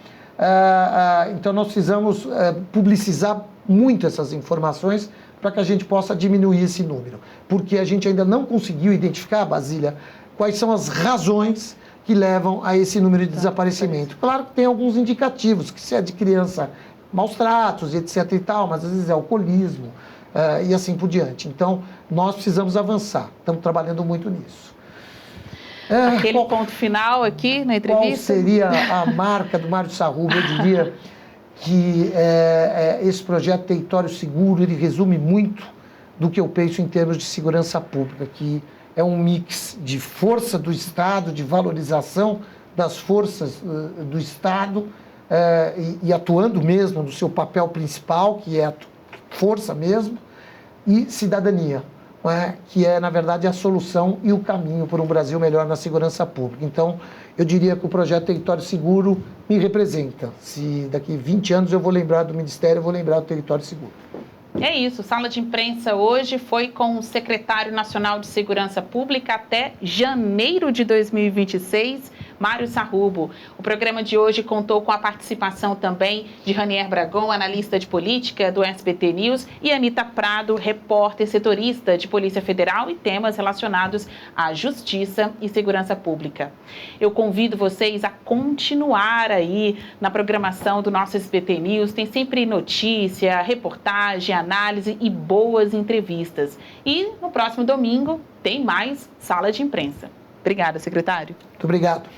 Então, nós precisamos publicizar muito essas informações para que a gente possa diminuir esse número. Porque a gente ainda não conseguiu identificar, Basília, quais são as razões que levam a esse número de desaparecimento. Claro que tem alguns indicativos, que se é de criança, maus tratos, etc. e tal, mas às vezes é alcoolismo e assim por diante. Então, nós precisamos avançar. Estamos trabalhando muito nisso. Aquele ponto final aqui na entrevista? Qual seria a marca do Mário Sarrubo? Eu diria que esse projeto Território Seguro, ele resume muito do que eu penso em termos de segurança pública, que é um mix de força do Estado, de valorização das forças do Estado, e atuando mesmo no seu papel principal, que é a força mesmo, e cidadania, não é? Que é, na verdade, a solução e o caminho para um Brasil melhor na segurança pública. Então, eu diria que o projeto Território Seguro me representa. Se daqui 20 anos eu vou lembrar do Ministério, eu vou lembrar do Território Seguro. É isso, Sala de Imprensa hoje foi com o Secretário Nacional de Segurança Pública até janeiro de 2026, Mário Sarrubo. O programa de hoje contou com a participação também de Ranier Bragon, analista de política do SBT News, e Anita Prado, repórter setorista de Polícia Federal e temas relacionados à justiça e segurança pública. Eu convido vocês a continuar aí na programação do nosso SBT News. Tem sempre notícia, reportagem, análise e boas entrevistas. E no próximo domingo tem mais Sala de Imprensa. Obrigada, secretário. Muito obrigado.